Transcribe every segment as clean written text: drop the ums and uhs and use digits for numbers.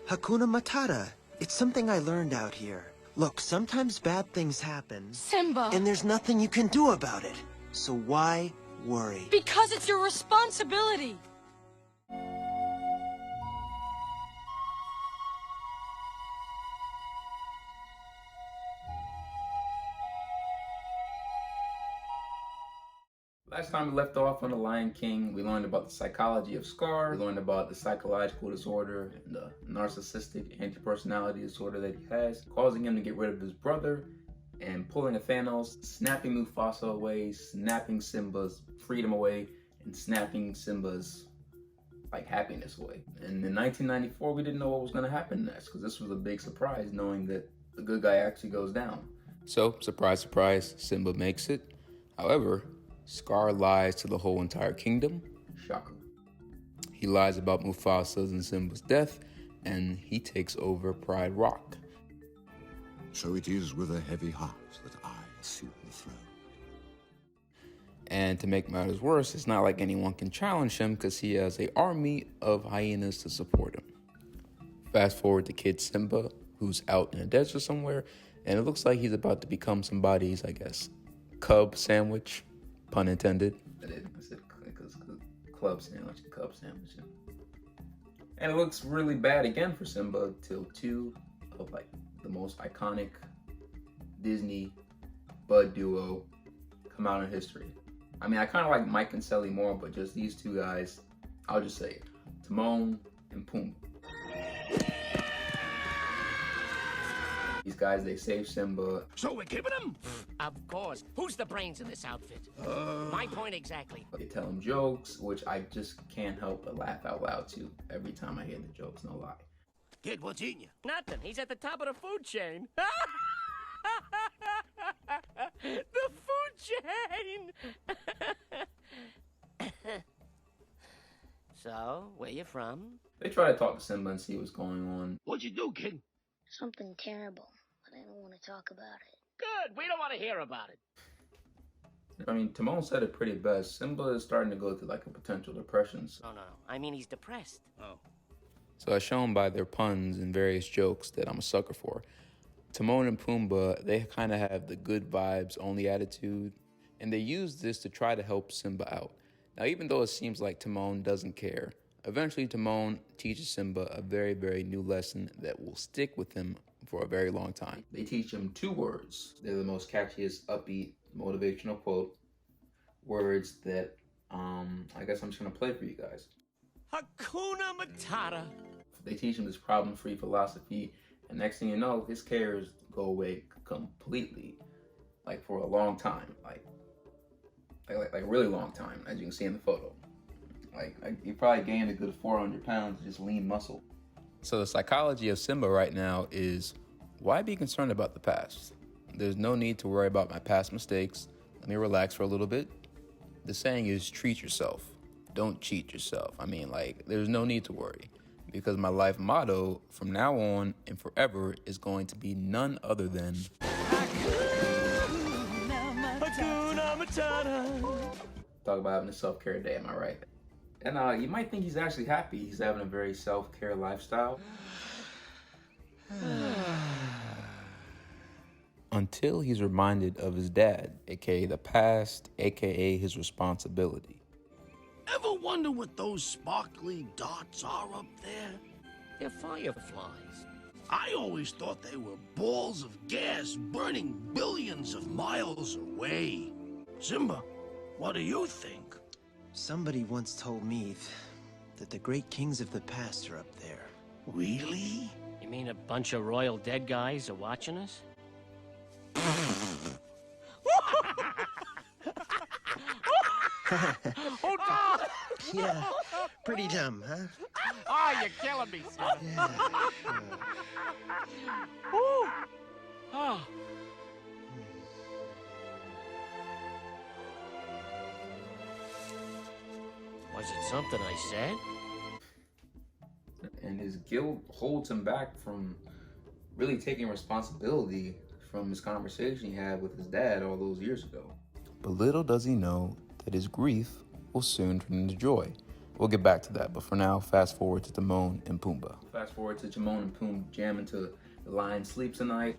Hakuna Matata. It's something I learned out here. Look, sometimes bad things happen. Simba! And there's nothing you can do about it. So why worry? Because it's your responsibility! Last time we left off on The Lion King, we learned about the psychology of Scar, we learned about the psychological disorder and the narcissistic anti-personality disorder that he has, causing him to get rid of his brother, and pulling a Thanos, snapping Mufasa away, snapping Simba's freedom away, and snapping Simba's happiness away. And in 1994, we didn't know what was going to happen next, because this was a big surprise, knowing that the good guy actually goes down. So, surprise, surprise, Simba makes it. However, Scar lies to the whole entire kingdom. Shocker. He lies about Mufasa's and Simba's death, and he takes over Pride Rock. So it is with a heavy heart that I assume the throne. And to make matters worse, it's not like anyone can challenge him because he has an army of hyenas to support him. Fast forward to kid Simba, who's out in a desert somewhere, and it looks like he's about to become somebody's, cub sandwich. Pun intended. I said club sandwich, cub sandwich. And it looks really bad again for Simba till two of the most iconic Disney bud duo come out in history. I mean, I kind of like Mike and Sully more, but just these two guys, I'll just say it. Timon and Pumbaa. These guys, they save Simba. So we're keeping him? Of course. Who's the brains in this outfit? My point exactly. They tell him jokes, which I just can't help but laugh out loud to every time I hear the jokes, no lie. Kid, what's eating you? Nothing. He's at the top of the food chain. The food chain! So, where you from? They try to talk to Simba and see what's going on. What'd you do, kid? Something terrible, but I don't want to talk about it. Good. We don't want to hear about it. I mean, Timon said it pretty best. Simba is starting to go through a potential depression. No. I mean, he's depressed. Oh. So as shown by their puns and various jokes that I'm a sucker for, Timon and Pumbaa, they kind of have the good vibes only attitude, and they use this to try to help Simba out. Now, even though it seems like Timon doesn't care, eventually Timon teaches Simba a very, very new lesson that will stick with him for a very long time. They teach him two words. They're the most catchiest, upbeat, motivational quote. Words that, I guess I'm just gonna play for you guys. Hakuna Matata. They teach him this problem-free philosophy, and next thing you know, his cares go away completely, for a long time, like a really long time, as you can see in the photo. He probably gained a good 400 pounds of just lean muscle. So the psychology of Simba right now is, why be concerned about the past? There's no need to worry about my past mistakes. Let me relax for a little bit. The saying is, treat yourself. Don't cheat yourself. I mean, there's no need to worry. Because my life motto from now on and forever is going to be none other than Hakuna Matata. Talk about having a self-care day, am I right? And you might think he's actually happy. He's having a very self-care lifestyle. Until he's reminded of his dad, aka the past, aka his responsibility. Ever wonder what those sparkly dots are up there? They're fireflies. I always thought they were balls of gas burning billions of miles away. Simba, what do you think? Somebody once told me that the great kings of the past are up there. Really? You mean a bunch of royal dead guys are watching us? Yeah, pretty dumb, huh? Oh, you're killing me, son. Yeah, sure. Ooh. Oh. Was it something I said? And his guilt holds him back from really taking responsibility from his conversation he had with his dad all those years ago. But little does he know that his grief will soon turn into joy, We'll get back to that, but for now, fast forward to Timon and Pumbaa. Fast forward to Timon and Pumbaa jamming to The Lion Sleeps Tonight.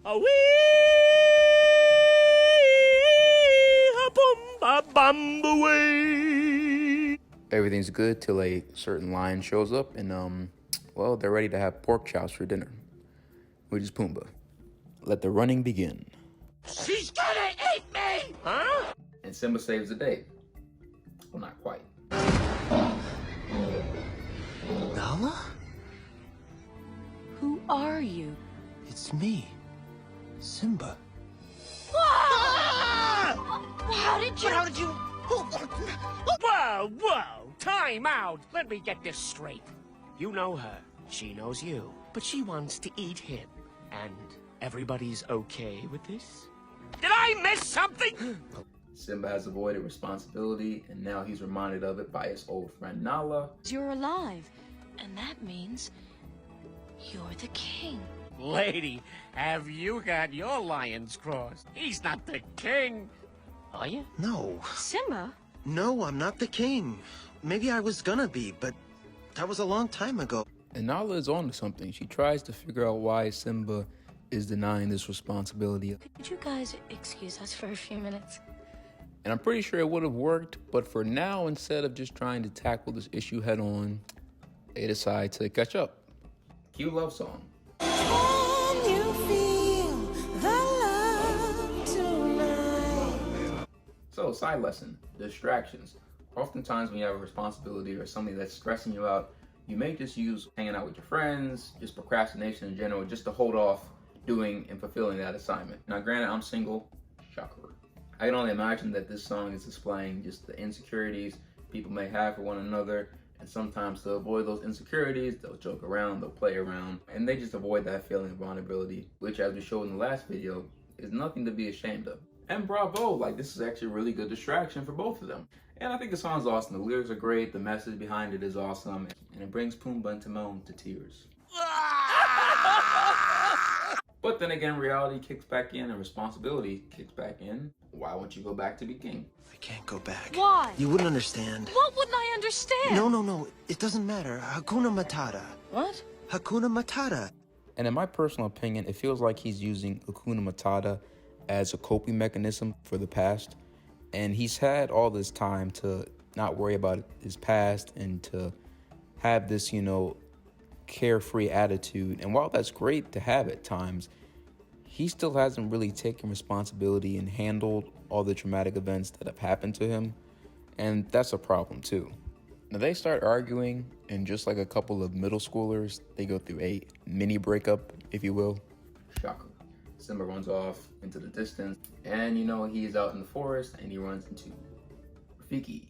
Everything's good till a certain lion shows up and, well, they're ready to have pork chops for dinner, which is Pumbaa. Let the running begin. She's gonna eat me! Huh? And Simba saves the day. Well, not quite. Nala? Who are you? It's me, Simba. How did you... Whoa! Time out! Let me get this straight. You know her, she knows you, but she wants to eat him. And everybody's okay with this? Did I miss something? Simba has avoided responsibility, and now he's reminded of it by his old friend Nala. You're alive, and that means you're the king. Lady, have you got your lions crossed? He's not the king. Are you? No. Simba? No, I'm not the king. Maybe I was gonna be, but that was a long time ago. And Nala is on to something. She tries to figure out why Simba is denying this responsibility. Could you guys excuse us for a few minutes? And I'm pretty sure it would have worked, but for now, instead of just trying to tackle this issue head on, they decide to catch up. Cue love song. Can you feel the love tonight? So, side lesson, distractions. Oftentimes when you have a responsibility or something that's stressing you out, you may just use hanging out with your friends, just procrastination in general, just to hold off doing and fulfilling that assignment. Now granted, I'm single, shocker. I can only imagine that this song is displaying just the insecurities people may have for one another, and sometimes to avoid those insecurities, they'll joke around, they'll play around, and they just avoid that feeling of vulnerability, which as we showed in the last video, is nothing to be ashamed of. And bravo, like this is actually a really good distraction for both of them. And I think the song's awesome, the lyrics are great, the message behind it is awesome, and it brings Pumbaa and Timon to tears. But then again, reality kicks back in and responsibility kicks back in. Why won't you go back to be king? I can't go back. Why? You wouldn't understand. What wouldn't I understand? No. It doesn't matter. Hakuna Matata. What? Hakuna Matata. And in my personal opinion, it feels like he's using Hakuna Matata as a coping mechanism for the past. And he's had all this time to not worry about his past and to have this, carefree attitude. And while that's great to have at times, he still hasn't really taken responsibility and handled all the traumatic events that have happened to him. And that's a problem too. Now they start arguing, and just like a couple of middle schoolers, they go through a mini breakup, if you will. Shocker. Simba runs off into the distance, and he's out in the forest, and he runs into Rafiki.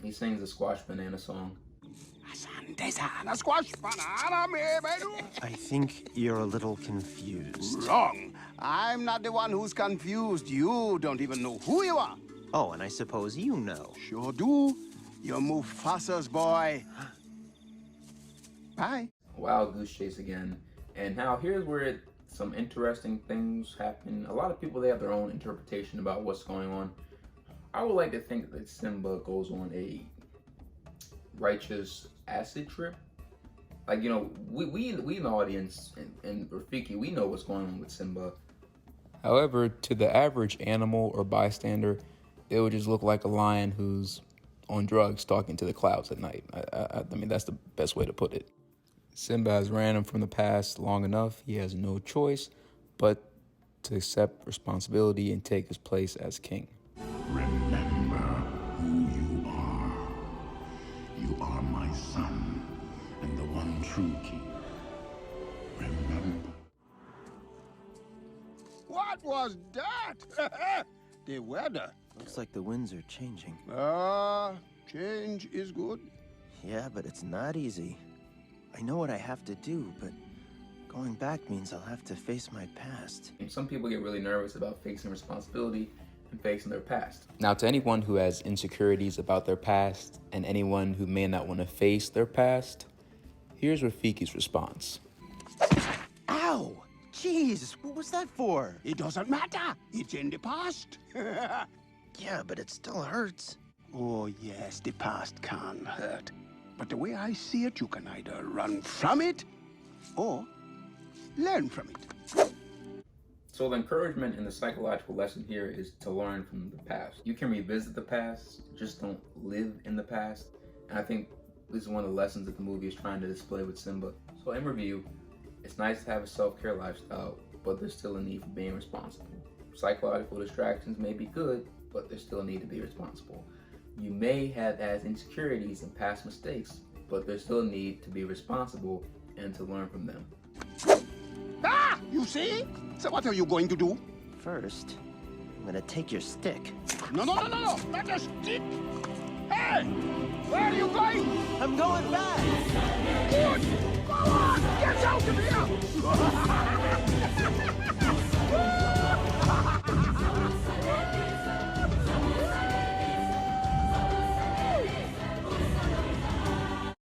He sings the Squash Banana song. I think you're a little confused. Wrong. I'm not the one who's confused. You don't even know who you are. Oh, and I suppose you know. Sure do. You're Mufasa's boy. Bye. Wild goose chase again. And now here's where some interesting things happen. A lot of people, they have their own interpretation about what's going on. I would like to think that Simba goes on a righteous acid trip. Like, we in the audience and Rafiki, we know what's going on with Simba. However, to the average animal or bystander, it would just look like a lion who's on drugs talking to the clouds at night. I mean, that's the best way to put it. Simba has ran him from the past long enough. He has no choice but to accept responsibility and take his place as king. Remember who you are. You are my son, and the one true king. Remember. What was that? The weather. Looks like the winds are changing. Change is good. Yeah, but it's not easy. I know what I have to do, but going back means I'll have to face my past. Some people get really nervous about facing responsibility and facing their past. Now, to anyone who has insecurities about their past and anyone who may not want to face their past, here's Rafiki's response. Ow! Jeez, what was that for? It doesn't matter. It's in the past. Yeah, but it still hurts. Oh, yes, the past can hurt. But the way I see it, you can either run from it or learn from it. So the encouragement and the psychological lesson here is to learn from the past. You can revisit the past, just don't live in the past. And I think this is one of the lessons that the movie is trying to display with Simba. So in review, it's nice to have a self-care lifestyle, but there's still a need for being responsible. Psychological distractions may be good, but there's still a need to be responsible. You may have as insecurities and past mistakes, but there's still a need to be responsible and to learn from them. Ah! You see? So what are you going to do? First, I'm gonna take your stick. No, not a stick! Hey! Where are you going? I'm going back! Good! Go on! Get out of here!